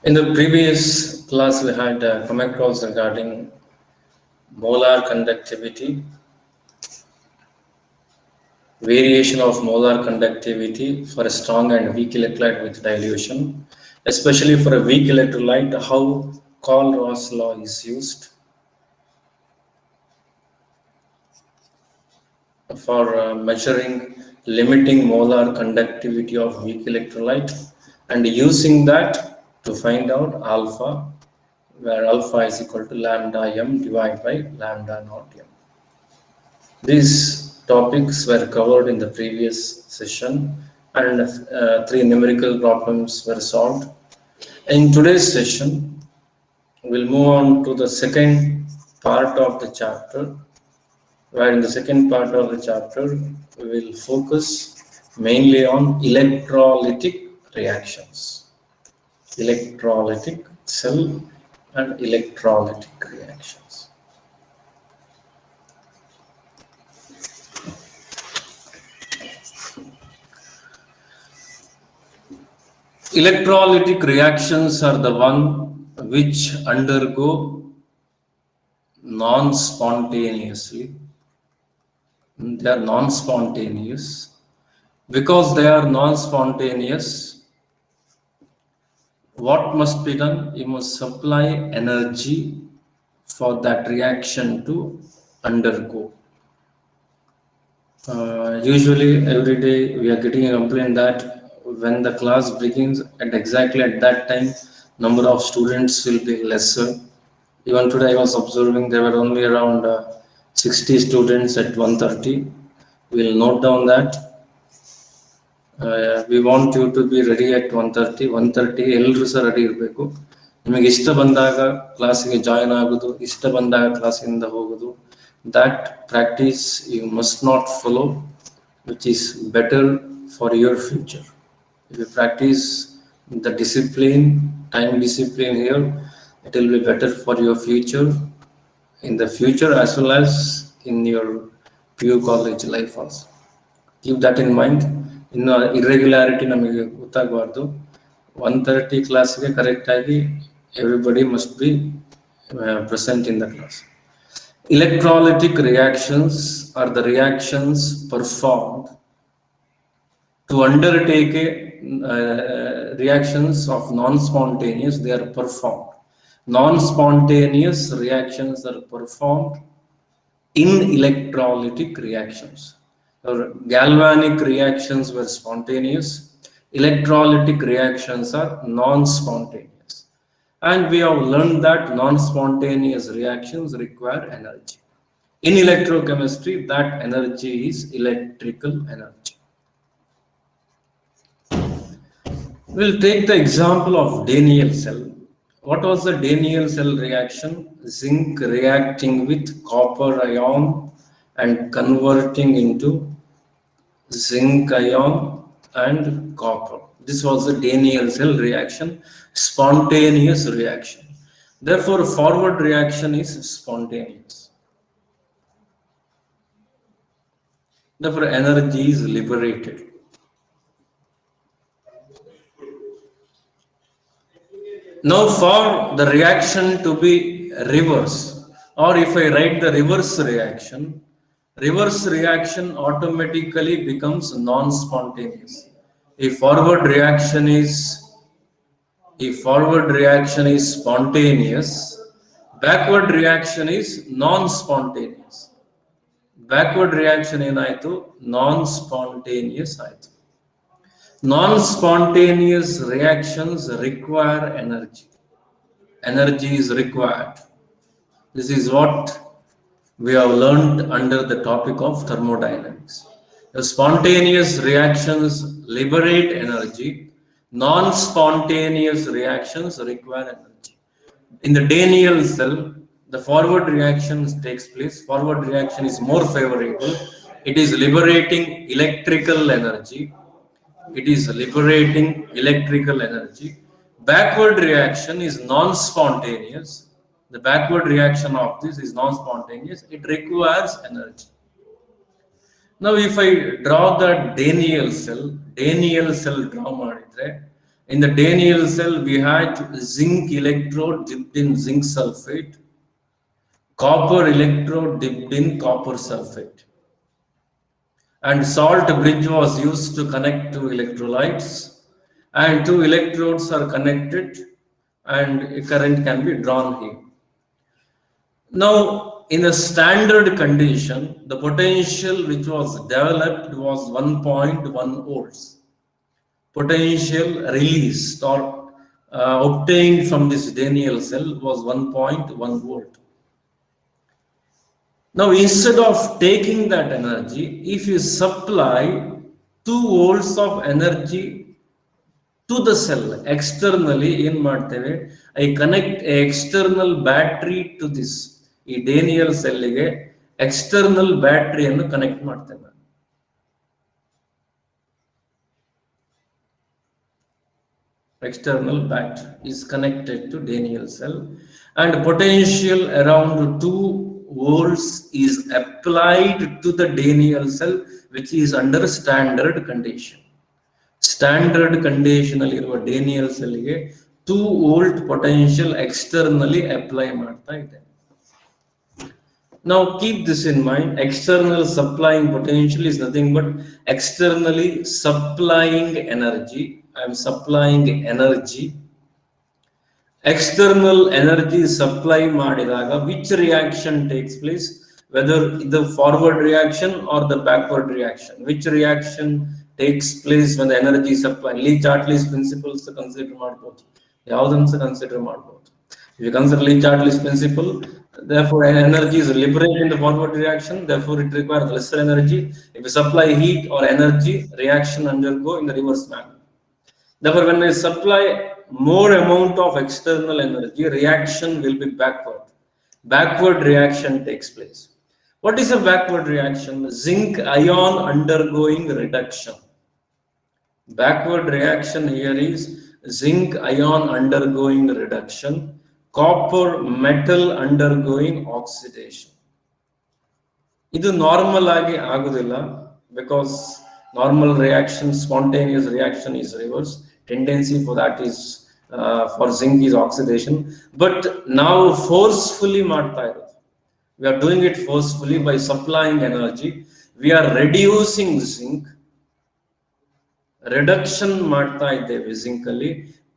In the previous class, we had come across regarding molar conductivity, variation of molar conductivity for a strong and weak electrolyte with dilution, especially for a weak electrolyte, how Cole-Ross law is used for measuring limiting molar conductivity of weak electrolyte and using that to find out alpha, where alpha is equal to lambda m divided by lambda naught m. These topics were covered in the previous session and three numerical problems were solved. In today's session, we'll move on to the second part of the chapter, where in the second part of the chapter, we will focus mainly on electrolytic reactions, electrolytic cell and electrolytic reactions. Electrolytic reactions are the one which undergo non-spontaneously. They are non-spontaneous. Because they are non-spontaneous, what must be done? You must supply energy for that reaction to undergo. Usually every day we are getting a complaint that when the class begins at exactly at that time, number of students will be lesser. Even today I was observing there were only around 60 students at 1:30. We'll note down that. We want you to be ready at 1:30. 1:30 ಎಲ್ಲರೂ ಸಹ ready ಇರಬೇಕು. ನಿಮಗೆ ಇಷ್ಟ ಬಂದಾಗ ಕ್ಲಾಸಿಗೆ join ಆಗೋದು, ಇಷ್ಟ ಬಂದಾಗ ಕ್ಲಾಸಿಂದ ಹೋಗೋದು. That practice you must not follow, which is better for your future. If you practice the discipline, time discipline here, it will be better for your future, in the future as well as in your PU college life also. Keep that in mind. ಇನ್ನು irregularity ನಮಗೆ ಗೊತ್ತಾಗಬಾರ್ದು. 1:30 ಕ್ಲಾಸ್ಗೆ ಕರೆಕ್ಟಾಗಿ everybody must be present in the class. Electrolytic reactions are the reactions performed to undertake reactions of non-spontaneous. They are performed. Non-spontaneous reactions are performed in electrolytic reactions. Galvanic reactions were spontaneous. Electrolytic reactions are non-spontaneous. And we have learned that non-spontaneous reactions require energy. In electrochemistry, that energy is electrical energy. We'll take the example of Daniell cell. What was the Daniell cell reaction? Zinc reacting with copper ion and converting into zinc ion and copper. This was the Daniell cell reaction, spontaneous reaction. Therefore, forward reaction is spontaneous. Therefore, energy is liberated. Now, for the reaction to be reverse, or if I write the reverse reaction automatically becomes non-spontaneous. If forward reaction is spontaneous, backward reaction is non-spontaneous. Backward reaction ಏನಾಯ್ತು? Non-spontaneous ಆಯ್ತು. Non-spontaneous reactions require energy. Energy is required. This is what we have learned under the topic of thermodynamics. The spontaneous reactions liberate energy. Non-spontaneous reactions require energy. In the Daniell cell, the forward reaction takes place. Forward reaction is more favorable. It is liberating electrical energy. Backward reaction is non-spontaneous. The backward reaction of this is non-spontaneous. It requires energy. Now, if I draw the Daniell cell draw ಮಾಡಿದ್ರೆ, In the Daniel cell, we had zinc electrode dipped in zinc sulfate, copper electrode dipped in copper sulfate, and salt bridge was used to connect two electrolytes, and two electrodes are connected, and a current can be drawn here. Now, in a standard condition, the potential which was developed was 1.1 volts. Potential released or obtained from this Daniel cell was 1.1 volt. Now, instead of taking that energy, if you supply 2 volts of energy to the cell externally, I connect an external battery to this. ಈ Daniel cell ಗೆ external battery ಅನ್ನು connect ಮಾಡ್ತೇನೆ. External battery is connected to Daniel cell, and potential around 2 volts is applied to the Daniel cell, which is under standard condition. Standard condition alliruva Daniel cell ಗೆ 2 volt potential externally apply ಮಾಡ್ತಾ ಇದೆ. Now keep this in mind, external supplying potential is nothing but externally supplying energy. I am supplying energy. External energy supply ಮಾಡಿದಾಗ which reaction takes place, whether the forward reaction or the backward reaction. Which reaction takes place when the energy supply? Lee-Hartley's principles consider ಮಾಡಬಹುದು. ಯಾವುದನ್ನು consider ಮಾಡಬಹುದು? If you consider Lee-Hartley's principle, therefore energy is liberated in the forward reaction, therefore it requires lesser energy. If you supply heat or energy, reaction undergo in the reverse manner. Therefore, when I supply more amount of external energy, reaction will be backward. Backward reaction takes place. What is a backward reaction? Zinc ion undergoing reduction. Backward reaction here is zinc ion undergoing reduction, copper metal undergoing oxidation. This normal agi agudilla because normal reaction, spontaneous reaction is reverse. Tendency for that is for zinc is oxidation, but now forcefully ಮಾಡ್ತಾ ಇರೋದು. We are doing it forcefully by supplying energy. We are reducing zinc. Reduction ಮಾಡ್ತಾ ಇದ್ದೇವೆ zinc ಅಲ್ಲಿ,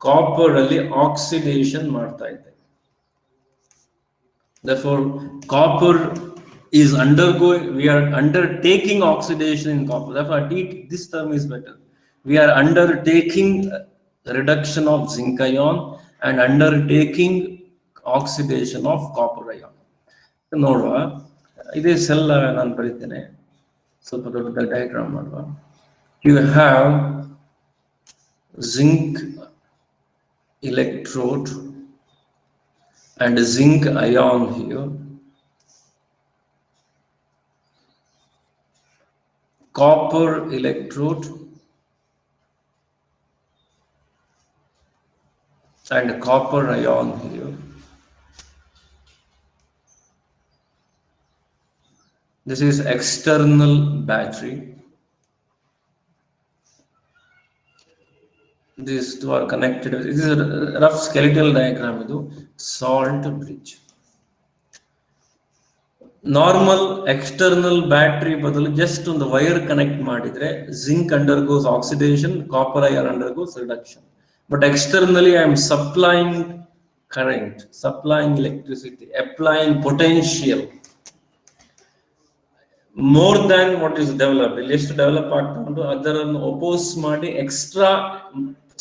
copper ಅಲ್ಲಿ oxidation ಮಾಡ್ತಾ ಇದ್ದೇವೆ. Therefore, copper is undergoing, we are undertaking oxidation in copper. Therefore, this term is better. We are undertaking reduction of zinc ion and undertaking oxidation of copper ion. ನೋಡುವ, ಇದೇ cell ನಾನು ಬರೀತೇನೆ, ಸ್ವಲ್ಪ ದೊಡ್ಡ diagram ಮಾಡುವ. You have zinc electrode and zinc ion here, copper electrode and copper ion here. This is external battery. These two are connected. This is a rough skeletal diagram. Salt bridge. Normal external battery ಬದಲು just on the wire connect ಮಾಡಿದ್ರೆ zinc undergoes oxidation, copper ion undergoes reduction. But externally I am supplying current, supplying electricity, applying potential more than what is developed. Just develop ಆಗ್ತಾ ಉಂಟು, ಅದನ್ನು oppose ಮಾಡಿ extra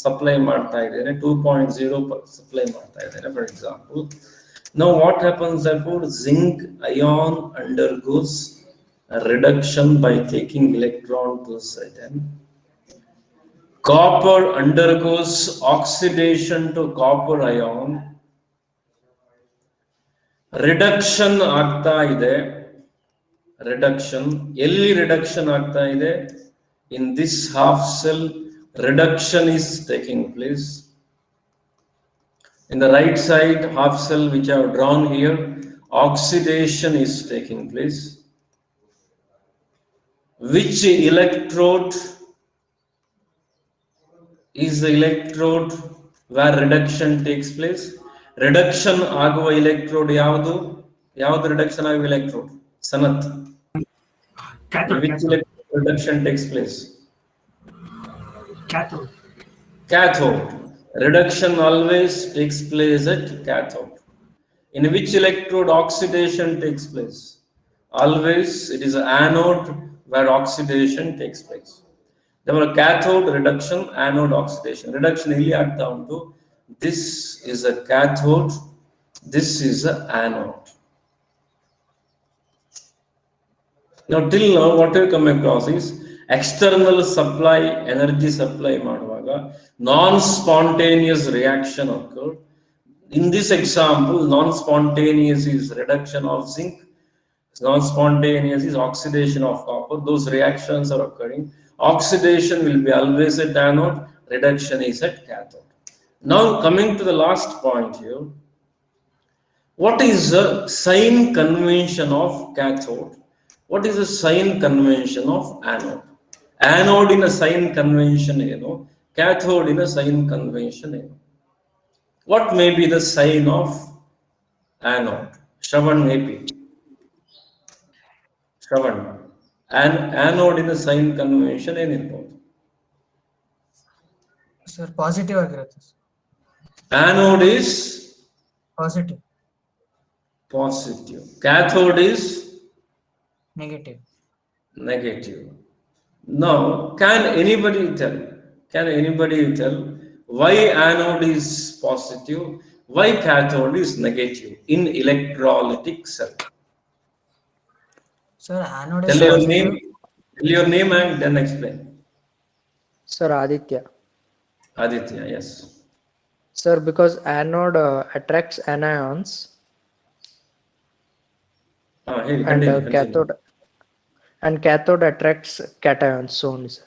supply ಮಾಡ್ತಾ ಇದ್ದೇನೆ, 2.0 supply ಮಾಡ್ತಾ ಇದ್ದೇನೆ for example. Now what happens, therefore zinc ion undergoes a reduction by taking electron to the side, and copper undergoes oxidation to copper ion. Reduction ಆಗ್ತಾ ಇದೆ, reduction ಎಲ್ಲಿ reduction ಆಗ್ತಾ ಇದೆ? In this half cell reduction is taking place. In the right side half cell which I have drawn here, oxidation is taking place. Which electrode is the electrode where reduction takes place. Reduction ಆಗುವ electrode ಯಾವುದು reduction ಆಗುವ electrode? Sanath. In which electrode reduction takes place? Cathode. Cathode. Reduction always takes place at cathode. In which electrode oxidation takes place? Always it is an anode where oxidation takes place. There were cathode reduction, anode oxidation. Reduction ಇಲ್ಲಿ ಆಗ್ತಾ ಉಂಟು. This is a cathode, this is an anode. Now till now what we come across is external supply, energy supply ಮಾಡುವಾಗ non-spontaneous reaction occurred. In this example, non-spontaneous is reduction of zinc, non-spontaneous is oxidation of copper. Those reactions are occurring. Oxidation will be always at anode, reduction is at cathode. Now coming to the last point here, what is the sign convention of cathode? What is the sign convention of anode? Anode in a sign convention, cathode in a sign convention. What may be the sign of anode? Shravan maybe. Shravan. Anode in a sign convention ಏನಿರ್ಬೋದು? Sir, positive ಆಗಿರುತ್ತೆ. Anode is Positive. Positive. Cathode is Negative. Negative. Now, can anybody tell why anode is positive, why cathode is negative in electrolytic cell? Sir, anode Tell is your positive. your name and then explain. Sir, Aditya. Aditya, yes. Sir, because anode attracts anions Hey, and continue. cathode attracts cations. So only, sir.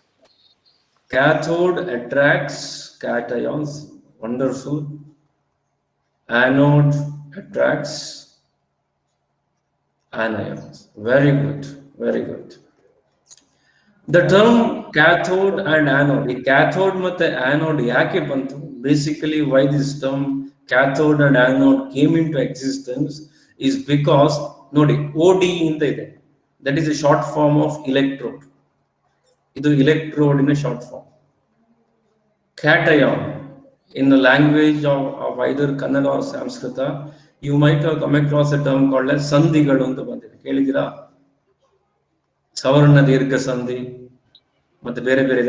Cathode attracts cations. Wonderful. Anode attracts anions. Very good. Very good. The term cathode and anode, the cathode ಮತ್ತೆ anode ಯಾಕೆ ಬಂತು? Basically, why this term cathode and anode came into existence is because ನೋಡಿ OD ಅಂತ ಇದೆ. That is a short form of electrode. ಇದು electrode in a short form. Cation in the language of either Kannada or Sanskrita, you might have come across a term called as ಸಂಧಿಗಳು ಅಂತ ಬಂದಿದೆ. ಕೇಳಿದಿರಾ? ಸವರ್ಣ ದೀರ್ಘ ಸಂಧಿ ಮತ್ತೆ ಬೇರೆ ಬೇರೆ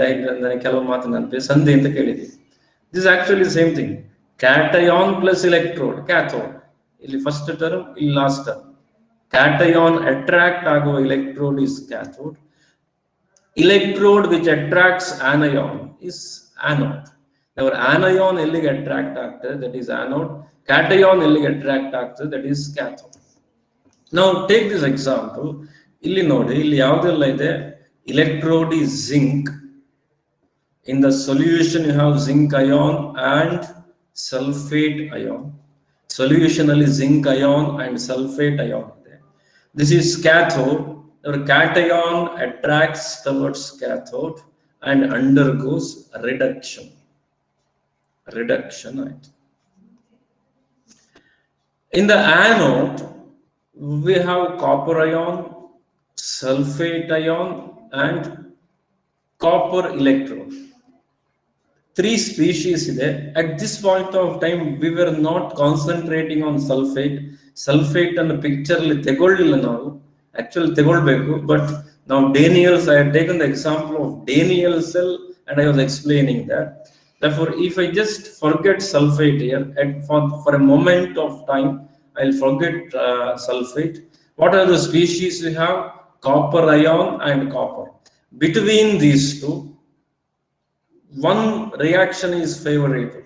ಕೆಲವು ಮಾತು ನೆನಪಿ ಸಂಧಿ ಅಂತ ಕೇಳಿದ್ದೀವಿ. This is actually the same thing. Cation plus electrode, cathode. ಇಲ್ಲಿ ಫಸ್ಟ್ ಟರ್ಮ್, ಇಲ್ಲಿ ಲಾಸ್ಟ್ ಟರ್ಮ್. Cation attract ಆಗುವ electrode is cathode. Electrode which attracts anion is anode. Our anion ಎಲ್ಲಿಗೆ attract ಆಗ್ತದೆ, that is anode. Cation ಎಲ್ಲಿಗೆ attract ಆಗ್ತದೆ, that is cathode. Now take this example. ಇಲ್ಲಿ ನೋಡಿ, ಇಲ್ಲಿ ಯಾವುದೆಲ್ಲ ಇದೆ? Electrode is zinc. In the solution you have zinc ion and sulfate ion. Solution ಅಲ್ಲಿ zinc ion and sulfate ion ಇದೆ. This is cathode. Our cation attracts towards cathode and undergoes reduction. Right? In the anode, we have copper ion, sulfate ion, and copper electrode. 3 species ಇದೆ. At this point of time, we were not concentrating on sulfate. Sulfate and picture ಅಲ್ಲಿ ತೆಗೊಳ್ಳಿಲ್ಲ ನಾವು. Actually ತೆಗೊಳ್ಬೇಕು, but now Daniels, I had taken the example of Daniel cell and I was explaining that. Therefore, if I just forget sulfate here, and for a moment of time, I'll forget sulfate. What are the species we have? Copper ion and copper. Between these two, one reaction is favorable.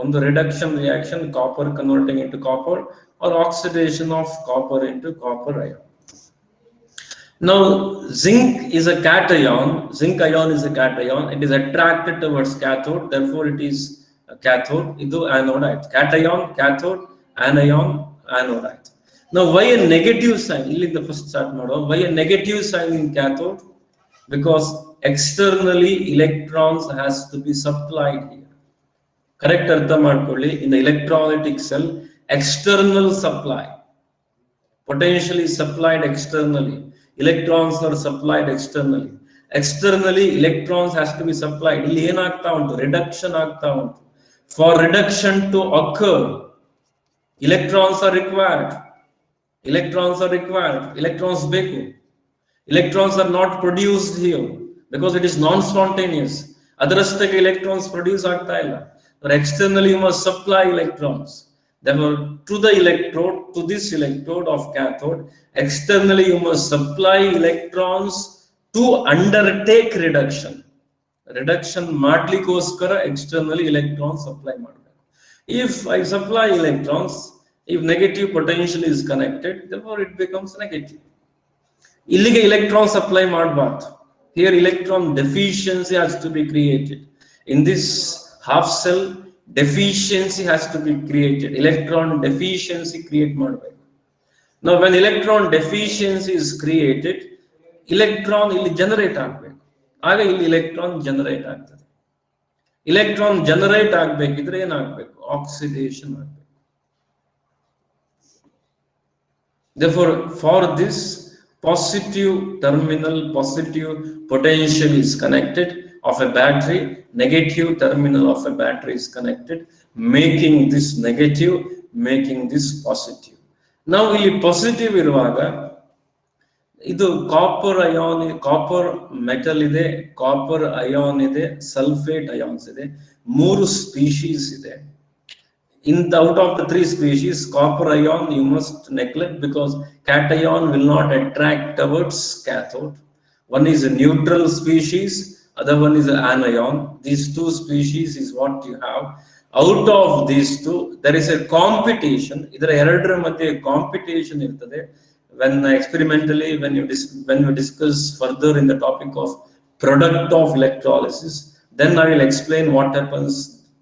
One the reduction reaction, copper converting into copper, or oxidation of copper into copper ion. Now, zinc is a cation. Zinc ion is a cation. It is attracted towards cathode. Therefore, it is a cathode. Idu anode. Cation, cathode, anion, anode. Now, why a negative sign? ಇಲ್ಲಿ the first start model. Why a negative sign in cathode? Because externally electrons has to be supplied here. Correct artha ಮಾಡ್ಕೊಳ್ಳಿ. In the electrolytic cell, external supply, potentially supplied externally. Electrons are supplied externally. Externally electrons has to be supplied. ಇಲ್ಲಿ ಏನಾಗ್ತಾ ಉಂಟು, reduction ಆಗ್ತಾ ಉಂಟು. For reduction to occur, electrons are required. Electrons are required. Electrons ಬೇಕು. Electrons are not produced here because it is non-spontaneous. ಅದರಷ್ಟಕ್ಕೆ electrons produce ಆಗ್ತಾ ಇಲ್ಲ. But externally you must supply electrons. Therefore, to the electrode, to this electrode of cathode, externally you must supply electrons to undertake reduction. Reduction ಮಾಡ್ಲಿಕ್ಕೋಸ್ಕರ externally electrons supply ಮಾಡಬೇಕು. If I supply electrons, if negative potential is connected, therefore it becomes negative. ಇಲ್ಲಿಗೆ electron supply ಮಾಡಬಾರ್ದು. Here electron deficiency has to be created. In this half cell, deficiency has to be created. Electron deficiency create ಮಾಡಬೇಕು. Now when electron deficiency is created, electron ಇಲ್ಲಿ generate ಆಗಬೇಕು. ಆಗ ಇಲ್ಲಿ electron generate ಆಗ್ತದೆ. Electron generate ಆಗಬೇಕಿದ್ರೆ ಏನಾಗಬೇಕು? Oxidation ಆಗಬೇಕು. Therefore, for this, positive terminal, positive potential is connected of a battery, negative terminal of a battery is connected, making this negative, making this positive. Now, ಇಲ್ಲಿ positive ಇರುವಾಗ ಇದು copper ion, copper metal ಇದೆ, copper ion ಇದೆ, sulphate ions ಇದೆ, 3 species ಇದೆ. Out of the 3 species, copper ion you must neglect because cation will not attract towards cathode. One is a neutral species, other one is an anion. These 2 species is what you have. Out of these 2, there is a competition. Idra eradra madhye competition irtade. When experimentally, when we discuss further in the topic of product of electrolysis, then I will explain what happens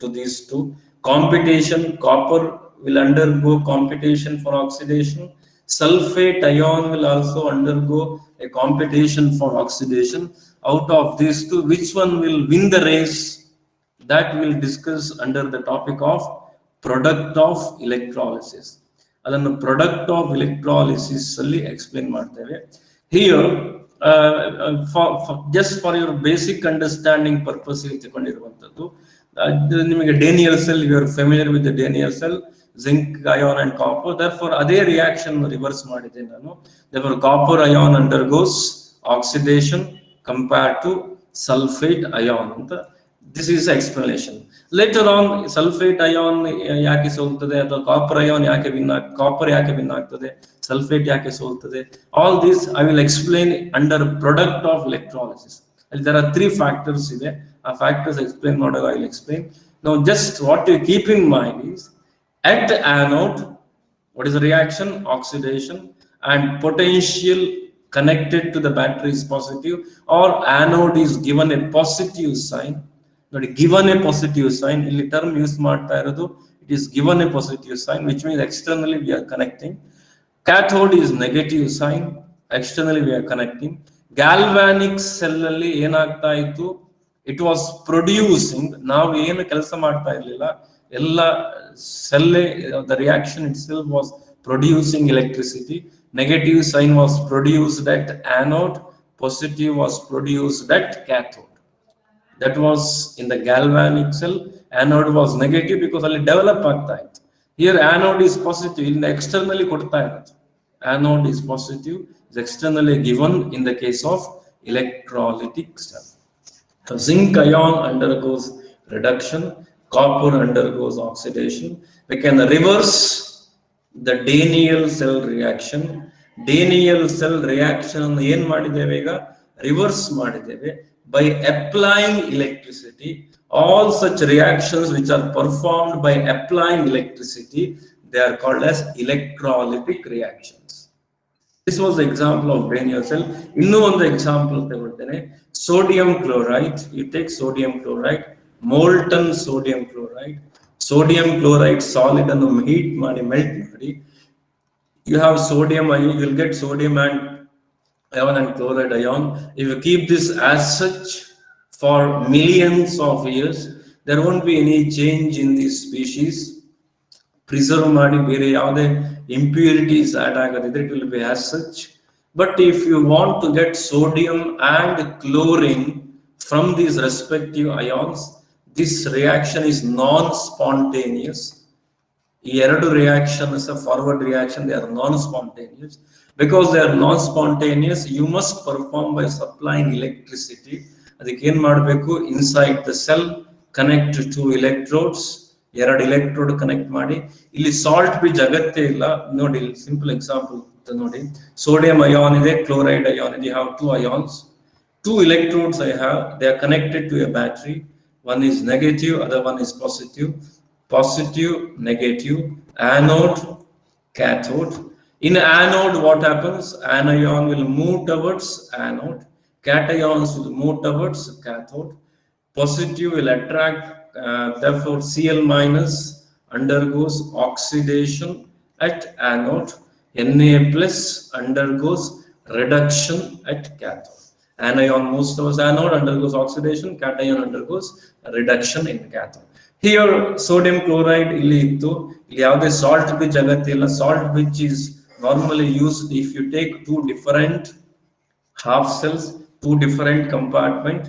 to these 2. Competition, copper will undergo competition for oxidation. Sulfate ion will also undergo a competition for oxidation. Out of these 2, which one will win the race? That we'll discuss under the topic of product of electrolysis. Adannu product of electrolysis alli explain ಮಾಡ್ತೇವೆ. Here, just for your basic understanding purpose ತೆಕೊಂಡಿರುವಂತದ್ದು, ನಿಮಗೆ Daniell cell, you are familiar with the Daniell cell, zinc ion and copper. Therefore ಅದೇ reaction reverse ಮಾಡಿದೆ ನಾನು. Therefore copper ion undergoes oxidation compared to sulfate ion ಅಂತ. This is explanation. Later on sulfate ion ಯಾಕೆ ಸೋಲ್ತದೆ, ಅಥವಾ copper ion ಯಾಕೆ copper ಯಾಕೆ win ಆಗ್ತದೆ, sulfate ಯಾಕೆ ಸೋಲ್ತದೆ, all this I will explain under product of electrolysis. There are 3 factors ಇದೆ. ಆ factors explain ಮಾಡುವಾಗ I will explain. Now just what you keep in mind is, at the anode, what is the reaction? Oxidation, and potential connected to the battery is positive, or anode is given a positive sign. Not given a positive sign, ಇಲ್ಲಿ term use ಮಾಡ್ತಾ ಇರೋದು, it is given a positive sign, which means externally we are connecting. Cathode is negative sign, externally we are connecting. Galvanic cell ಅಲ್ಲಿ ಏನಾಗ್ತಾ ಇತ್ತು, it was producing, ನಾವು ಏನು ಕೆಲಸ ಮಾಡ್ತಾ ಇರಲಿಲ್ಲ, ಎಲ್ಲ cell, the reaction itself was producing electricity. Negative sign was produced at anode, positive was produced at cathode. That was in the galvanic cell. Anode was negative because ಅಲ್ಲಿ develop ಆಗ್ತಾ ಇತ್ತು. Here anode is positive, in the externally ಕೊಡ್ತಾ ಇರೋದು. Anode is positive, is externally given in the case of electrolytic cell. So zinc ion undergoes reduction, copper undergoes oxidation. We can reverse the Daniell cell reaction. Daniell cell reaction ಏನು ಮಾಡಿದ್ದೇವೆ ಈಗ, reverse ಮಾಡಿದ್ದೇವೆ by applying electricity. All such reactions which are performed by applying electricity, they are called as electrolytic reactions. This was the example of Daniell cell. ಇನ್ನೂ ಒಂದು example ತಗೊಳ್ತೇನೆ. Sodium chloride, you take sodium chloride, molten sodium chloride, sodium chloride solid ಅನ್ನು heat ಮಾಡಿ melt ಮಾಡಿ, you have sodium, you will get sodium and ion and chloride ion. If you keep this as such for millions of years, there won't be any change in this species. Preserve ಮಾಡಿ ಬೇರೆ ಯಾವುದೇ impurities add ಆಗದಿದ್ರೆ it will be as such. But if you want to get sodium and chlorine from these respective ions, this reaction is non-spontaneous. ಈ ಎರಡು reactions a forward reaction, they are non-spontaneous. Because they are non-spontaneous, you must perform by supplying electricity. ಅದಕ್ಕೆ ಏನ್ ಮಾಡಬೇಕು, inside the cell connect two electrodes, ಎರಡು electrode connect ಮಾಡಿ. ಇಲ್ಲಿ salt ಬೀಜ್ ಅಗತ್ಯ ಇಲ್ಲ ನೋಡಿ. ಸಿಂಪಲ್ ಎಕ್ಸಾಂಪಲ್ ನೋಡಿ, sodium ion ಇದೆ, chloride ion ಇದೆ. You have two ions, two electrodes I have, they are connected to a battery. One is negative, other one is positive. Positive, negative, anode, cathode. In anode, what happens? Anion will move towards anode, cations will move towards cathode. Positive will attract, therefore Cl minus undergoes oxidation at anode, Na plus undergoes reduction at cathode. Anion moves towards anode, undergoes oxidation, cation undergoes reduction in cathode. Here sodium chloride ಇಲ್ಲಿ ಇತ್ತು, ಇಲ್ಲಿ ಯಾವುದೇ salt bridge ಅಗತ್ಯ ಇಲ್ಲ. Salt bridge is normally used if you take two different half cells, two different compartment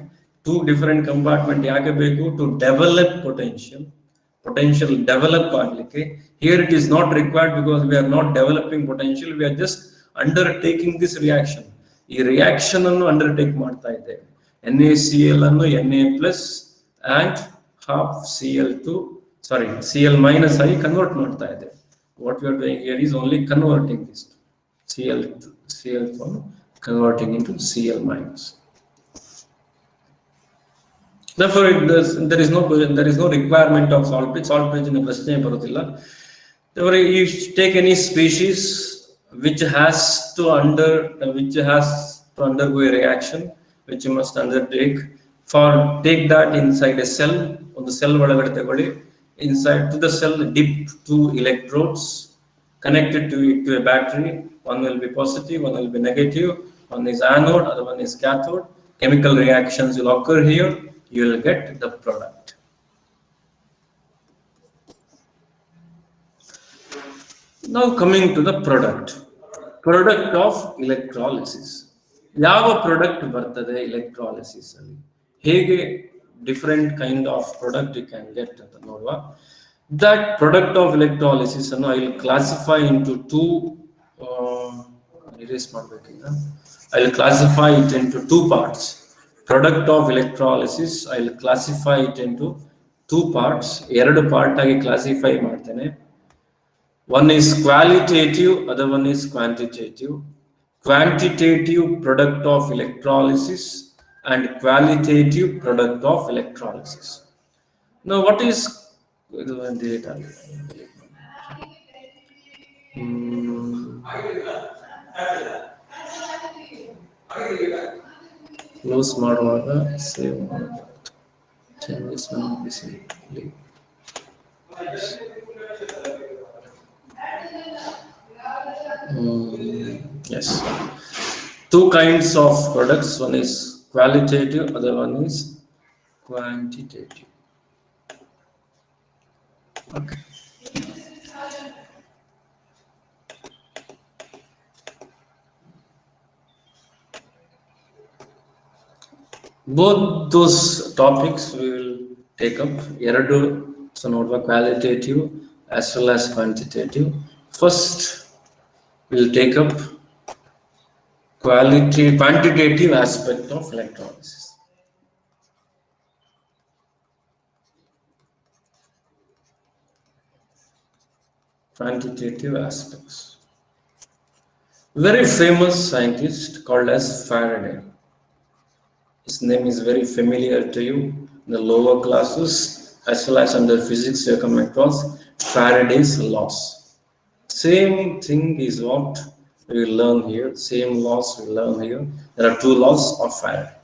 ಯಾಕೆ ಬೇಕು? To develop potential develop ಆಗಲಿಕ್ಕೆ. Here it is not required because we are not developing potential, we are just undertaking this reaction. ಈ reaction ಅನ್ನು undertake ಮಾಡ್ತಾ ಇದ್ದೇವೆ. NaCl ಅನ್ನು Na plus and half Cl minus ಆಗಿ convert ಮಾಡ್ತಾ ಇದೆ. What we are doing here is only converting this Cl from converting into Cl minus. Therefore, there is no requirement of salt bridge. Salt bridge in ಪ್ರಶ್ನೆ ಬರುತ್ತಿಲ್ಲ. Therefore, you take any species which has to undergo a reaction, which you must undertake. Take that inside a cell. On the cell ಒಳಗಡೆ ತಗೊಳ್ಳಿ. Inside to the cell dip two electrodes, connected to a battery. One will be positive, one will be negative. One is anode, other one is cathode. Chemical reactions will occur here. You will get the product. Now coming to the product of electrolysis. ಯಾವ product ಬರ್ತದೆ electrolysis ಅಲ್ಲಿ? ಹೇಗೆ different kind of product you can get ಅಂತ ನೋಡುವ. That product of electrolysis ಅನ್ನು I will classify into two I will classify it into two parts. Product of electrolysis I will classify it into two parts. ಎರಡು part ಆಗಿ classify ಮಾಡ್ತೇನೆ. One is qualitative, other one is quantitative. Quantitative product of electrolysis and qualitative product of electrolysis. Now what is data? Close ಮಾಡುವಾಗ save ಮಾಡಬಹುದು. Changes simply. Yes. Two kinds of products. One is qualitative, other one is quantitative. Okay. Both those topics we will take up. ಎರಡು so ನೋಡುವ, qualitative as well as quantitative. First we will take up quantitative aspect of electrolysis. Quantitative aspects. Very famous scientist called as Faraday. His name is very familiar to you in the lower classes as well as under physics. You come across Faraday's laws. Same thing is what we will learn here. Same laws we learn here. There are two laws of Faraday.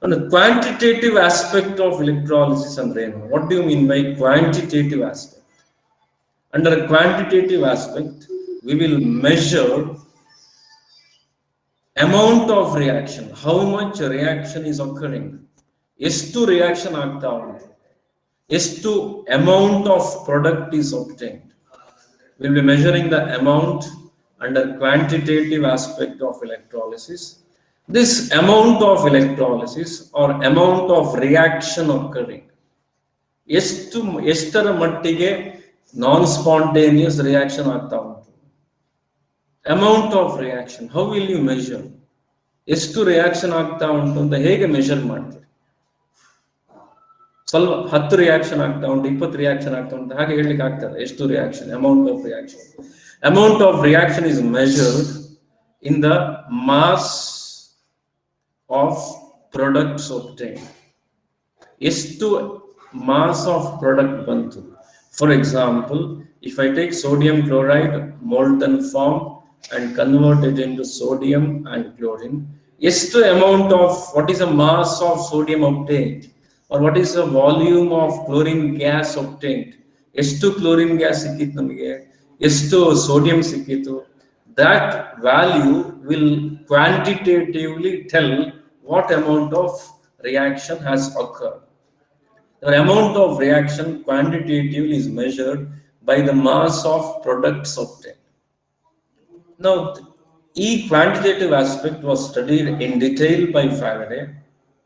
On the quantitative aspect of electrolysis and rain, what do you mean by quantitative aspect? Under a quantitative aspect, we will measure amount of reaction, how much reaction is occurring, ಎಷ್ಟು reaction ಆಗ್ತಾ ಉಂಟು, ಎಷ್ಟು amount of product is obtained. We'll be measuring the amount under quantitative aspect of electrolysis. This amount of electrolysis or amount of reaction occurring, ಎಷ್ಟರ ಮಟ್ಟಿಗೆ ನಾನ್ spontaneous reaction ಆಗ್ತಾ ಉಂಟು. Amount of reaction, how will you measure? ಎಷ್ಟು reaction ಆಗ್ತಾ ಉಂಟು ಅಂತ ಹೇಗೆ measure ಮಾಡ್ತೀರಿ? ಸ್ವಲ್ಪ 10 ರಿಯಾಕ್ಷನ್ ಆಗ್ತಾ ಉಂಟು, 20 ರಿಯಾಕ್ಷನ್ ಆಗ್ತಾ ಉಂಟು ಹಾಗೆ ಹೇಳಲಿಕ್ಕೆ ಆಗ್ತದೆ? ಎಷ್ಟು reaction? Amount of reaction. Amount of reaction is measured in the mass of products obtained. ಎಷ್ಟು mass of product bantu. For example, if I take sodium chloride molten form and convert it into sodium and chlorine, ಎಷ್ಟು amount of, what is the mass of sodium obtained, or what is the volume of chlorine gas obtained, ಎಷ್ಟು chlorine gas ಸಿಕ್ಕಿತು ನಮಗೆ, ಎಷ್ಟು sodium ಸಿಕ್ಕಿತು, that value will quantitatively tell what amount of reaction has occurred. The amount of reaction quantitatively is measured by the mass of products obtained. Now, each quantitative aspect was studied in detail by Faraday.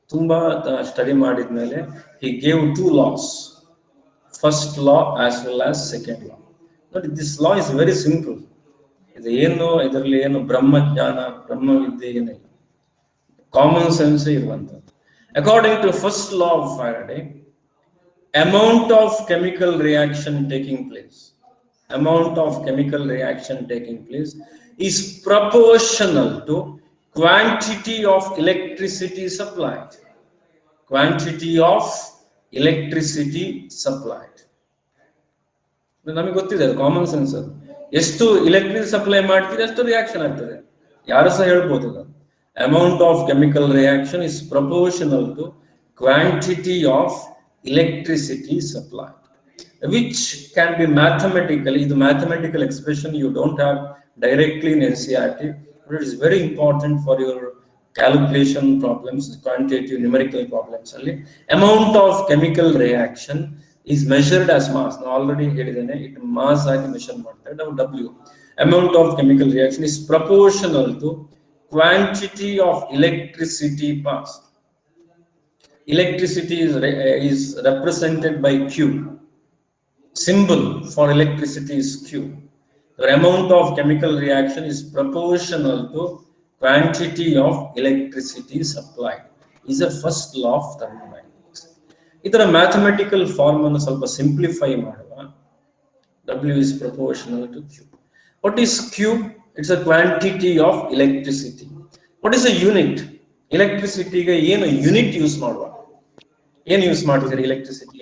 Tumba study madid mele, he gave 2 laws. First law as well as second law. Now, this law is very simple. Idu eno idaralli eno brahma jnana brahma vidya eno common sense iruvanta. According to first law of Faraday, amount of chemical reaction taking place is proportional to quantity of electricity supplied. ನಮಗೆ ಗೊತ್ತಿದೆ, common sense. ಎಷ್ಟು electricity supply ಮಾಡ್ತೀರಿ ಅಷ್ಟು reaction ಆಗ್ತದೆ, ಯಾರು ಸಹ ಹೇಳ್ಬೋದು. Amount of chemical reaction is proportional to quantity of electricity supplied, which can be mathematically, the mathematical expression you don't have directly in NCERT, but it is very important for your calculation problems, quantitative numerical problems. Amount of chemical reaction is measured as mass. Now already ಹೇಳಿದ್ದೇನೆ, it mass ಆಗಿ measure ಮಾಡ್ತಾರೆ, W. Amount of chemical reaction is proportional to quantity of electricity passed. Electricity is represented by Q. Symbol for electricity is Q. The amount of chemical reaction is proportional to quantity of electricity supplied. Is the first law of thermodynamics. Idara mathematical formula ಸ್ವಲ್ಪ simplify ಮಾಡುವ. W is proportional to Q. What is Q? It's a quantity of electricity. What is a unit? Electricity ಗೆ ಏನು unit use ಮಾಡುವ? ಏನು use ಮಾಡ್ತೀರಿ electricity?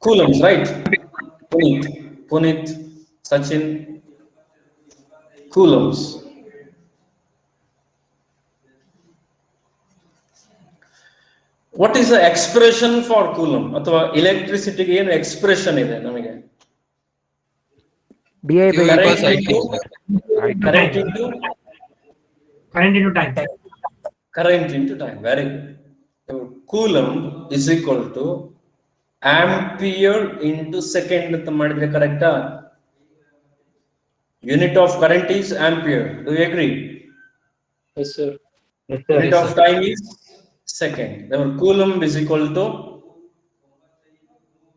Coulombs, right? Puneeth, Sachin, coulombs. What is the expression for coulomb? ಅಥವಾ ಎಲೆಕ್ಟ್ರಿಸಿಟಿಗೆ ಏನು expression ಇದೆ ನಮಗೆ? Current into time. Very good. Coulomb is equal to ampere into second ಅಂತ ಮಾಡಿದ್ರೆ ಕರೆಕ್ಟಾ? Unit of current is ampere. Do you agree? Yes, sir. Unit of time is second. Therefore, Coulomb is equal to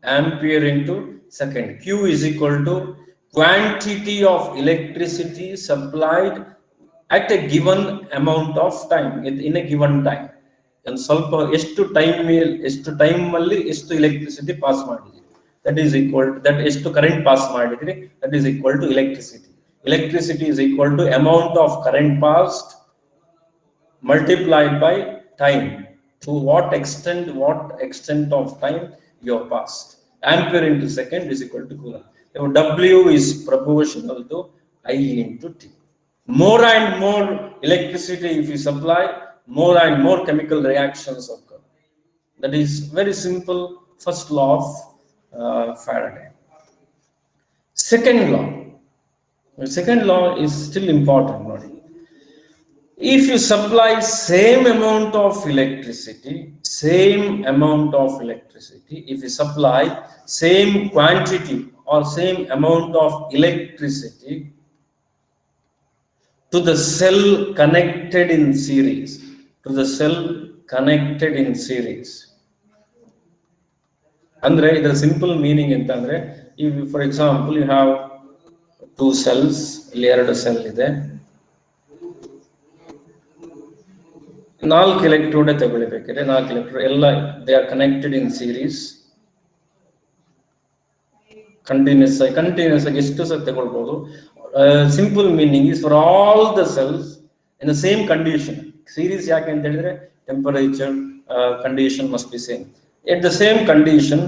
ampere into second. Q is equal to quantity of electricity supplied at a given amount of time, in a given time. And ಸ್ವಲ್ಪ ಎಷ್ಟು time ಅಲ್ಲಿ ಎಷ್ಟು electricity pass ಮಾಡಿದ್ರಿ, that is equal to that, ಎಷ್ಟು current pass ಮಾಡಿದ್ರಿ, that is equal to electricity. Electricity is equal to amount of current passed multiplied by time. To what extent of time you have passed. Ampere into second is equal to coulomb. Therefore, W is proportional to I into T. More and more electricity if you supply, more and more chemical reactions occur. That is very simple first law of Faraday. Second law, The second law is still important. Nodi. If you supply same amount of electricity, if you supply same quantity or same amount of electricity to the cell connected in series, ಅಂದ್ರೆ ಇದರ simple meaning ಎಂತ ಅಂದ್ರೆ, if for example you have two cells, ಇಲ್ಲಿ ಎರಡು cell ಇದೆ, 4 electrode ತಗೊಳ್ಬೇಕಿದ್ರೆ 4 electrode ಎಲ್ಲ they are connected in series, continuous ಆಗಿ ಎಷ್ಟು ಸಹ ತಗೊಳ್ಬಹುದು. Simple meaning is for all the cells in the same condition. Series ಯಾಕೆ ಅಂತ ಹೇಳಿದ್ರೆ temperature condition must be same. At the same condition,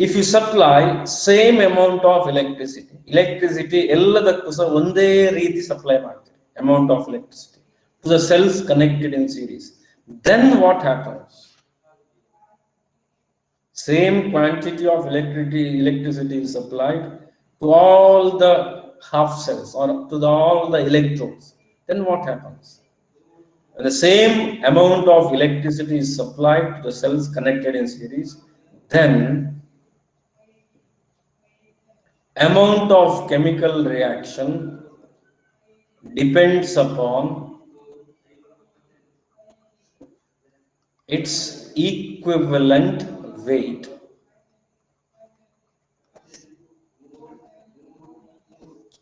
if you supply same amount of electricity ಎಲ್ಲದಕ್ಕೂ ಸಹ ಒಂದೇ ರೀತಿ ಸಪ್ಲೈ ಮಾಡ್ತೀರಿ, amount of electricity to the cells connected in series, then what happens? Same quantity of electricity is supplied to all the half cells or to all the electrodes. Then what happens? When the same amount of electricity is supplied to the cells connected in series, then amount of chemical reaction depends upon its equivalent weight.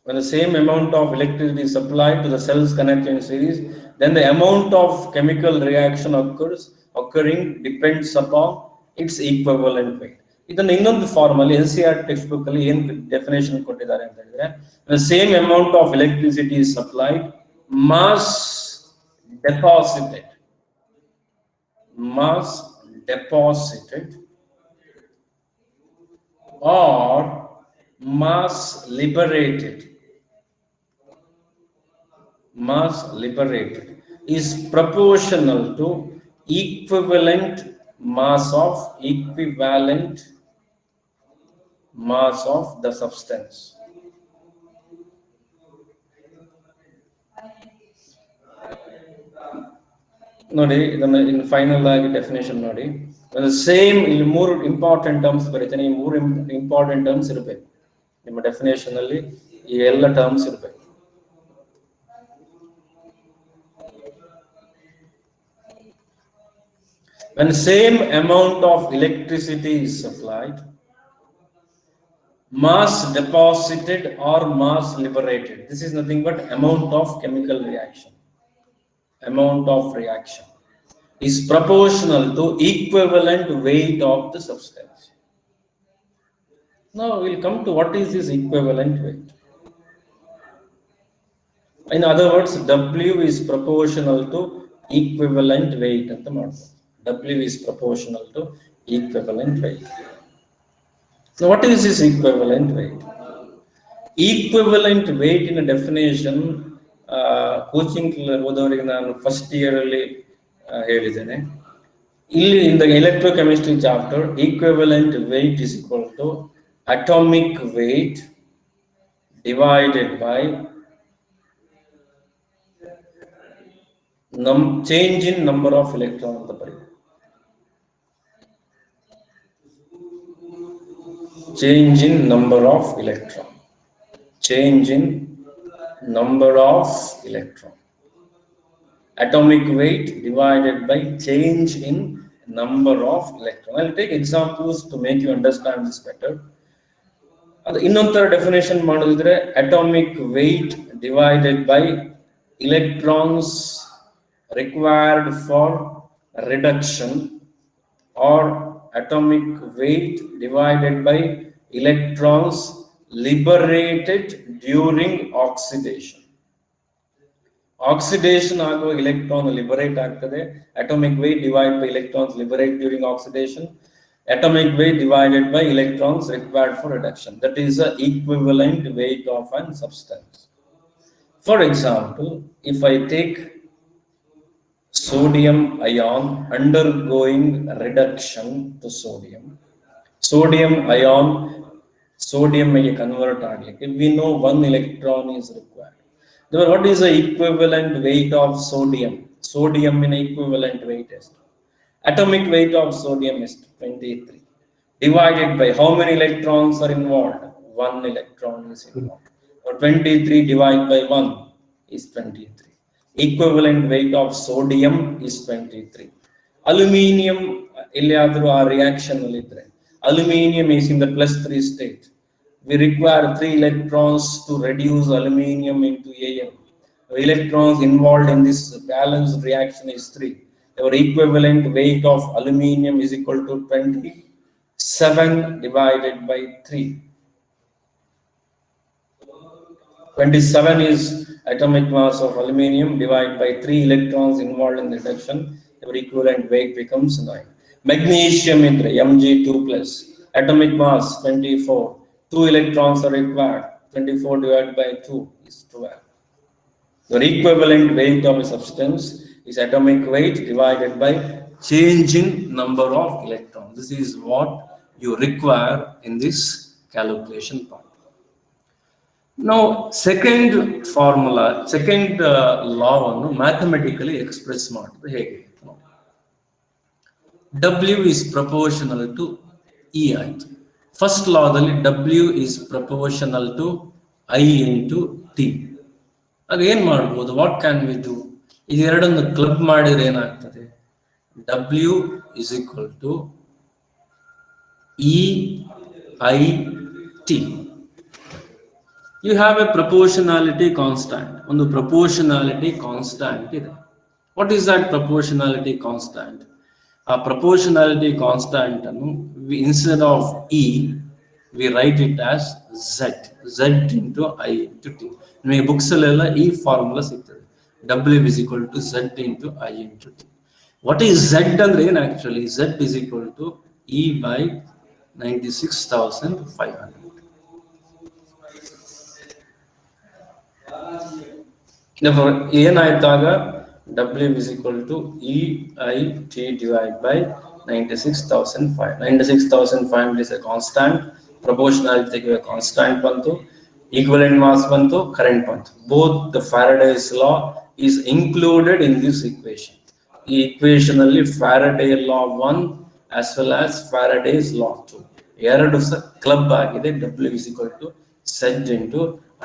When the same amount of electricity is supplied to the cells connected in series, then the amount of chemical reaction occurring depends upon its equivalent weight. ಇದನ್ನ ಇನ್ನೊಂದು form ಅಲ್ಲಿ NCERT text book ಅಲ್ಲಿ ಏನು definition ಕೊಟ್ಟಿದ್ದಾರೆ ಅಂತ ಹೇಳಿದ್ರೆ, the same amount of electricity is supplied, mass deposited or mass liberated is proportional to equivalent mass of the substance. ನೋಡಿ ಇದನ್ನ ಇನ್ ಫೈನಲ್ ಆಗಿ ಡೆಫಿನೇಷನ್ ನೋಡಿ, ಸೇಮ್ ಇಲ್ಲಿ 3 ಇಂಪಾರ್ಟೆಂಟ್ ಟರ್ಮ್ಸ್ ಬರೀತೇನೆ. ಈ 3 ಇಂಪಾರ್ಟೆಂಟ್ ಟರ್ಮ್ಸ್ ಇರಬೇಕು ನಿಮ್ಮ ಡೆಫಿನೇಷನ್ ಅಲ್ಲಿ, ಈ ಎಲ್ಲ ಟರ್ಮ್ಸ್ ಇರಬೇಕು. When same amount of electricity is supplied, mass deposited or mass liberated, this is nothing but amount of chemical reaction. Amount of reaction is proportional to equivalent weight of the substance. Now we'll come to what is this equivalent weight. In other words, W is proportional to equivalent weight anta madbodu. W is proportional to equivalent weight. So what is this equivalent weight? Equivalent weight in a definition coaching ಹೋದವರಿಗೆ ನಾನು first year ಅಲ್ಲಿ ಹೇಳಿದ್ದೇನೆ. ಇಲ್ಲಿ in the electrochemistry chapter, equivalent weight is equal to atomic weight divided by change in number of electron ಅಂತ ಬರೀತಾರೆ. change in number of electron. Atomic weight divided by change in number of electron. I'll take examples to make you understand this better. ಇನ್ನೊಂದು definition ಮಾಡಿದ್ರೆ, atomic weight divided by electrons required for reduction, or atomic weight divided by electrons liberated during oxidation. Oxidation ಆಗುವ electron liberate ಆಗ್ತದೆ. Atomic weight divided by electrons liberate during oxidation. Atomic weight divided by electrons required for reduction. That is the equivalent weight of an substance. For example, if I take sodium ion undergoing reduction to sodium ion sodium ಗೆ convert ಆಗಲಿಕ್ಕೆ we know 1 electron is required. Then what is the equivalent weight of sodium? Sodium in equivalent weight is atomic weight of sodium is 23 divided by how many electrons are involved? 1 electron is involved. So 23 divided by 1 is 23. Equivalent weight of sodium is 23. Aluminium ಎಲ್ಲಿಯಾದರೂ ಆ reaction ಅಲ್ಲಿ ಇದ್ರೆ aluminium is in the +3 state. We require 3 electrons to reduce aluminium into Am. The electrons involved in this balanced reaction is 3. Our equivalent weight of aluminium is equal to 27 divided by 3. 27 is atomic mass of aluminium divided by 3 electrons involved in the reduction. Our equivalent weight becomes 9. Magnesium is Mg2 plus atomic mass 24. 2 electrons are required. 24 divided by 2 is 12. Your equivalent weight of a substance is atomic weight divided by change in number of electrons. This is what you require in this calculation part. Now, second formula, second law ಅನ್ನು mathematically express ಮಾಡಿದ್ರೆ ಹೇಗೆ? W is proportional to E ಆಯ್ತು. First law ದಲ್ಲಿ W is proportional to I into T. ಅದು ಏನ್ ಮಾಡ್ಬೋದು? What can we do? ಇದೆರಡನ್ನು club ಮಾಡಿದ್ರೆ ಏನಾಗ್ತದೆ? W is equal to E I T. You have a proportionality constant. ಒಂದು proportionality constant ಇದೆ. What is that proportionality constant? A proportionality constant ಅನ್ನು instead of E we write it as Z into I into T. ನಿಮಗೆ books ಅಲ್ಲೆಲ್ಲ ಈ formula ಸಿಗ್ತದೆ. W is equal to Z into I into T. What is Z ಅಂದ್ರೆ ಏನು actually? Z is equal to E by 96,500. Therefore, ಏನಾಯ್ತಾಗ W is equal to EIT divided by 96,500. 96,500 is a constant. Proportionality a constant ಬಂತು. Equivalent mass ಬಂತು. Current ಬಂತು. Both the Faraday's law is included in this equation. ಈ equation ಅಲ್ಲಿ Faraday law 1 as well as Faraday's law 2. ಎರಡು club ಆಗಿದೆ. W is equal to Z into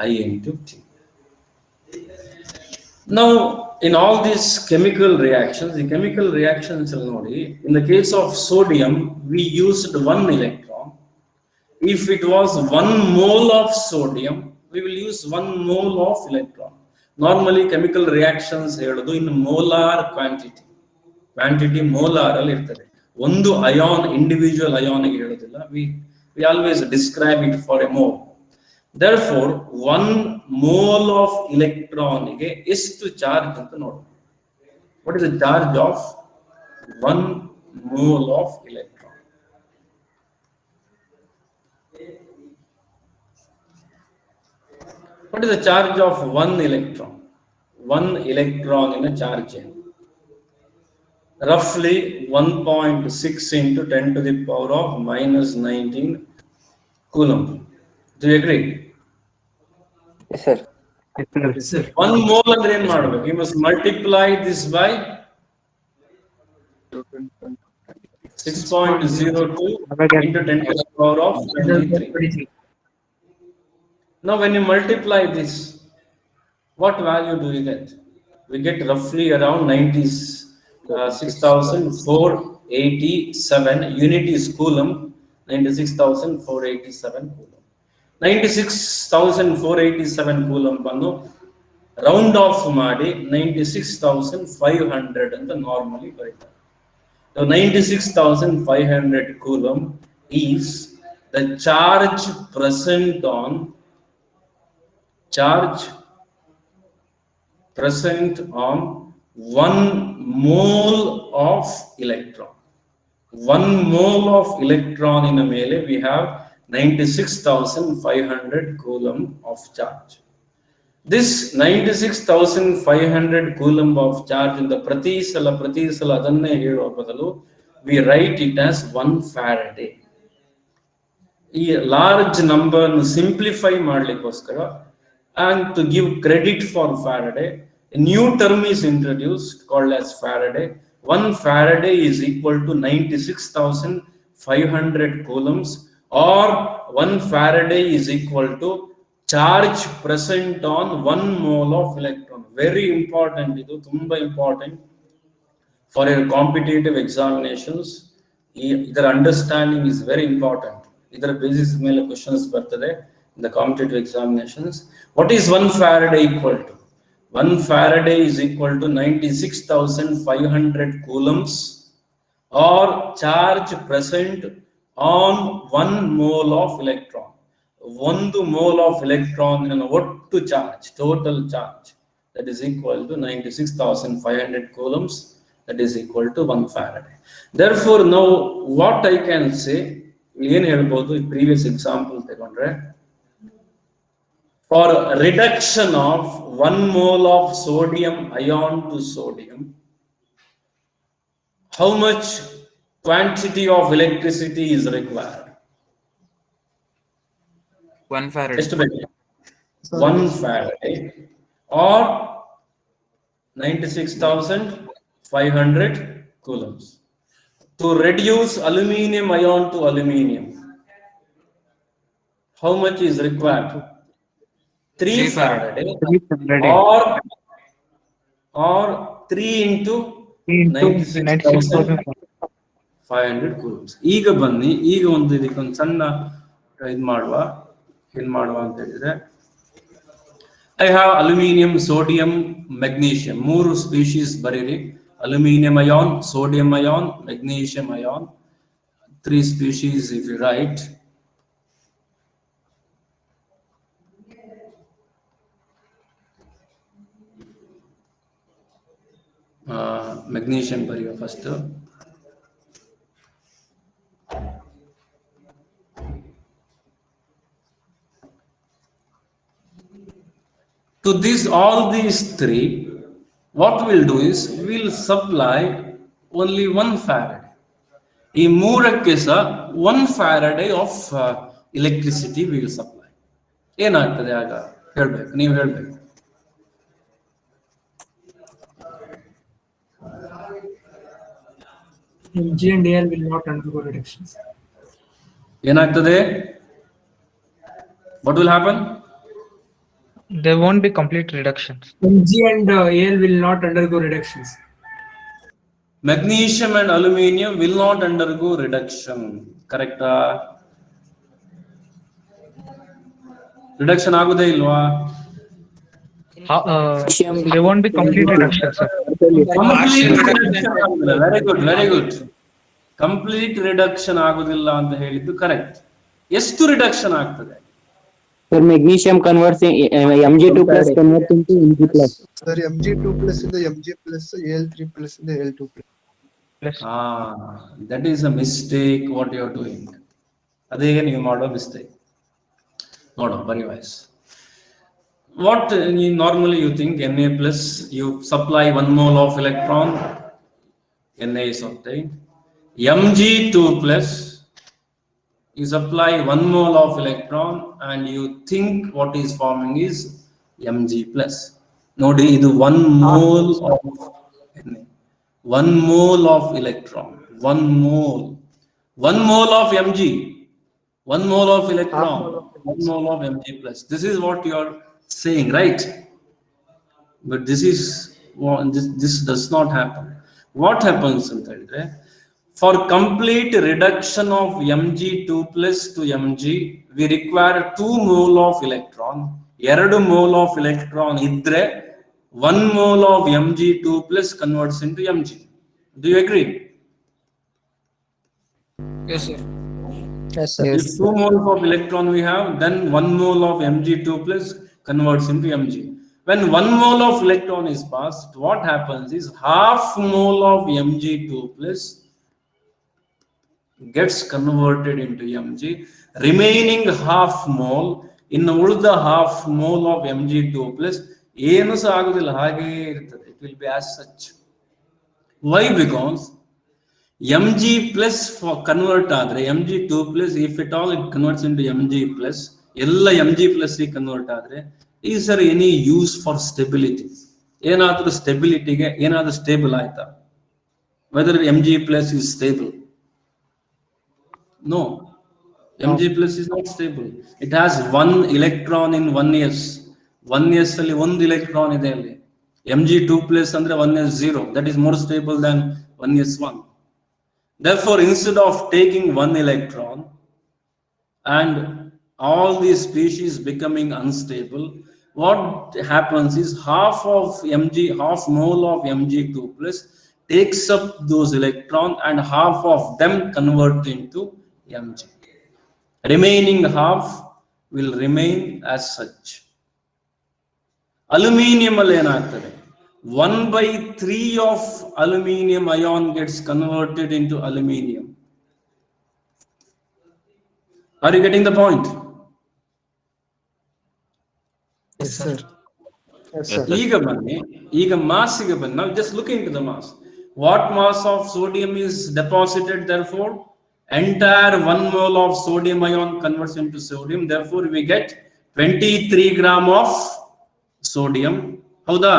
I into T. Now, in all these chemical reactions, the chemical reactions, in the case of sodium, we used 1 electron. If it was 1 mole of sodium, we will use 1 mole of electron. Normally, chemical reactions in molar quantity. Quantity molar alli irtade. Ondu ion, individual ion we always describe it for a mole. Therefore, 1 mole of electron ಗೆ ಎಷ್ಟು charge ಅಂತ ನೋಡಿ. What is the charge of 1 mole of electron? What is the charge of 1 electron? 1 electron in a charge. Roughly 1.6 into 10 to the power of minus 19 coulomb. Do you agree? Yes, sir. Yes, sir. 1 mole ಅಂದ್ರೆ ಏನು ಮಾಡಬೇಕು? You must multiply this by 6.02 into 10 to the power of 23. Now, when you multiply this, what value do you get? We get roughly around 96,487 unit is coulomb. 96,487 coulomb. 96,487 coulomb ಬಂದು round of ಮಾಡಿ 96,500 ಅಂತ normally ಬರೀತಾರೆ. So 96,500 coulomb is the charge present on 1 mole of electron. 1 mole of electron in a mele we have 96,500 coulomb of charge. This 96,500 coulomb of charge in the prati sala adanne heluva badalu we write it as 1 Faraday. ಈ large number simplify ಮಾಡ್ಲಿಕ್ಕೋಸ್ಕರ and to give credit for Faraday, a new term is introduced called as Faraday. 1 Faraday is equal to 96,500 coulombs, or 1 Faraday is equal to charge present on 1 mole of electron. Very important, idu tumba important for your competitive examinations. Either understanding is very important. Either basis mele questions bartade in the competitive examinations. What is 1 Faraday equal to? 1 Faraday is equal to 96,500 coulombs, or charge present on 1 mole of electron. 1 mole of electron in what to charge, total charge, that is equal to 96,500 coulombs, that is equal to 1 Faraday. Therefore, now what I can say, ಏನು ಹೇಳ್ಬೋದು, previous example ತಗೊಂಡ್ರೆ, for reduction of 1 mole of sodium ion to sodium, how much quantity of electricity is required? 1 Farad. 1 Faraday, or 96,500 coulombs. To reduce aluminium ion to aluminium, how much is required? 3 Faraday, or 3 into 96,500 coulombs. ಈಗ ಬನ್ನಿ, ಈಗ ಒಂದು ಇದಕ್ಕೊಂದು ಸಣ್ಣ ಇದು ಮಾಡುವ ಅಂತ ಹೇಳಿದ್ರೆ, I have aluminium, sodium, magnesium. 3 species ಬರೀರಿ. Aluminium ion, sodium ion, magnesium ion. 3 species if you write. Magnesium ಬರೆಯುವ first. To this, all these 3, what we'll do is we'll supply only 1 Faraday. ಈ ಮೂರಕ್ಕೆ ಸಹ 1 Faraday of electricity we will supply. ಏನಾಗ್ತದೆ ಆಗ ಹೇಳ್ಬೇಕು, ನೀವು ಹೇಳ್ಬೇಕು. Mg and Al will not undergo reductions. ಏನಾಗ್ತದೆ? What will happen? There won't be complete reductions. Mg and Al will not undergo reductions. Magnesium and aluminium will not undergo reduction. Correct? Reduction ಆಗುದೇ ಇಲ್ವಾ? There won't be complete reduction, sir. Very good, very good. Complete reduction ಆಗುದಿಲ್ಲ ಅಂತ ಹೇಳಿದ್ದು correct. ಎಷ್ಟು reduction ಆಗ್ತದೆ? Sir, magnesium converts Mg2 plus converts into Mg plus. Sir, Mg2 plus in the Mg plus, Al3 plus in the Al2 plus. That is a mistake what you are doing. ಅದೇ ನೀವು ಮಾಡೋ mistake. ನೋಡು, very wise. What normally you think Na plus, you supply 1 mole of electron, Na is obtained. Mg2 plus, you supply 1 mole of electron and you think what is forming is Mg plus. Nodi, idu 1 mole of Na. 1 mole of electron, 1 mole. 1 mole of Mg, 1 mole of electron, 1 mole of Mg plus. This is what you are saying, right? But this does not happen. What happens in that? For complete reduction of Mg2 plus to Mg, we require 2 mole of electron. 2 mole of electron idre 1 mole of Mg2 plus converts into Mg. Do you agree? Yes, sir. Yes, sir. If 2 moles of electron we have, then 1 mole of Mg2 plus converts into Mg. When 1 mole of electron is passed, what happens is half mole of Mg2 plus gets converted into Mg. Remaining half mole, in ಉಳಿದ half mole of Mg2 plus ಏನು ಸಹ ಆಗುದಿಲ್ಲ, ಹಾಗೆ ಇರ್ತದೆ. It will be as such. Why? Because mg plus for convert ಆದ್ರೆ mg2 plus if at all it converts into mg plus ಎಲ್ಲ mg plus ಗೆ convert ಆದ್ರೆ is there any use for stability? ಏನಾದ್ರೂ ಸ್ಟೆಬಿಲಿಟಿಗೆ ಏನಾದ್ರೂ ಸ್ಟೇಬಲ್ ಆಯ್ತಾ? Whether mg plus is stable? No, mg plus is not stable. It has one electron in 1s. 1s ಅಲ್ಲಿ ಒಂದು electron ಇದೆ ಅಲ್ಲಿ. mg2 plus ಅಂದ್ರೆ 1s 0. That is more stable than 1s1. Therefore, instead of taking one electron and all these species becoming unstable, what happens is half mole of mg2 plus takes up those electrons and half of them convert into mg. Remaining half will remain as such. Aluminium alli enagtade 1/3 of aluminium ion gets converted into aluminium. Are you getting the point? Yes, sir. Yes, sir. Ega mass ige banni. Now just look into the mass. What mass of sodium is deposited? Therefore, entire 1 mole of sodium ion converts into sodium. Therefore, we get 23 gram of sodium. Howda?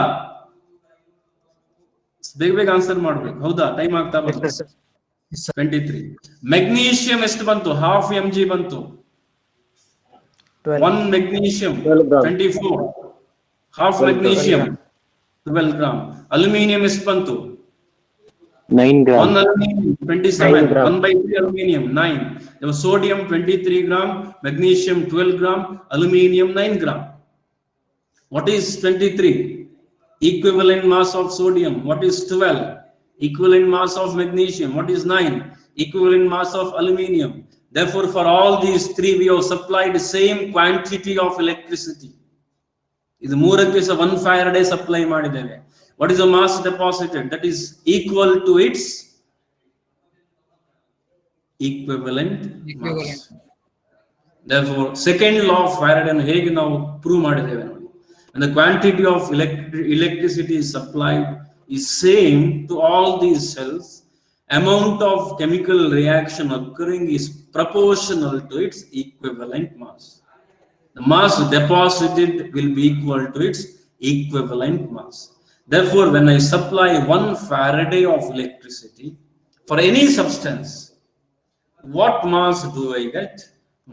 Big answer ಮಾಡಬೇಕು. ಹೌದಾ? Time ಆಗ್ತಾ ಬಂತು. 23. Magnesium ಎಷ್ಟು ಬಂತು? Half mg ಬಂತು. 1 magnesium 24. Half magnesium 12 gram. Aluminium ಎಷ್ಟು ಬಂತು? 9 gram. 1 aluminium 27. 1/3 aluminium 9. There was sodium 23 gram, magnesium 12 gram, aluminium 9 gram. What is 23? Equivalent mass of sodium. What is 12? Equivalent mass of magnesium. What is 9? Equivalent mass of aluminium. Therefore, for all these three, we have supplied the same quantity of electricity. Idu moorakke 1 Faraday supply madideve. What is the mass deposited? That is equal to its equivalent mass. Therefore, second law of Faraday hege ನಾವು prove ಮಾಡಿದ್ದೇವೆ ನೋಡಿ. And the quantity of electricity supplied is same to all these cells. Amount of chemical reaction occurring is proportional to its equivalent mass. The mass deposited will be equal to its equivalent mass. Therefore, when I supply 1 Faraday of electricity for any substance, what mass do I get?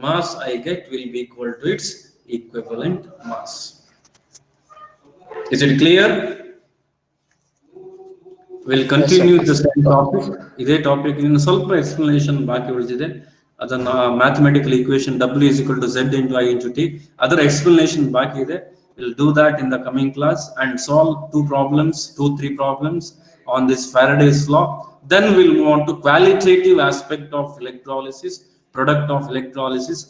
Mass I get will be equal to its equivalent mass. Is it clear? We'll continue the same topic. Iday topic in ಸ್ವಲ್ಪ explanation ಬಾಕಿ ಉಳಿದಿದೆ. ಅದನ್ನ mathematical equation W is equal to Z into I into T. Other explanation ಬಾಕಿ ಇದೆ. We'll do that in the coming class and solve 3 problems on this Faraday's law. Then we'll move on to qualitative aspect of electrolysis, product of electrolysis.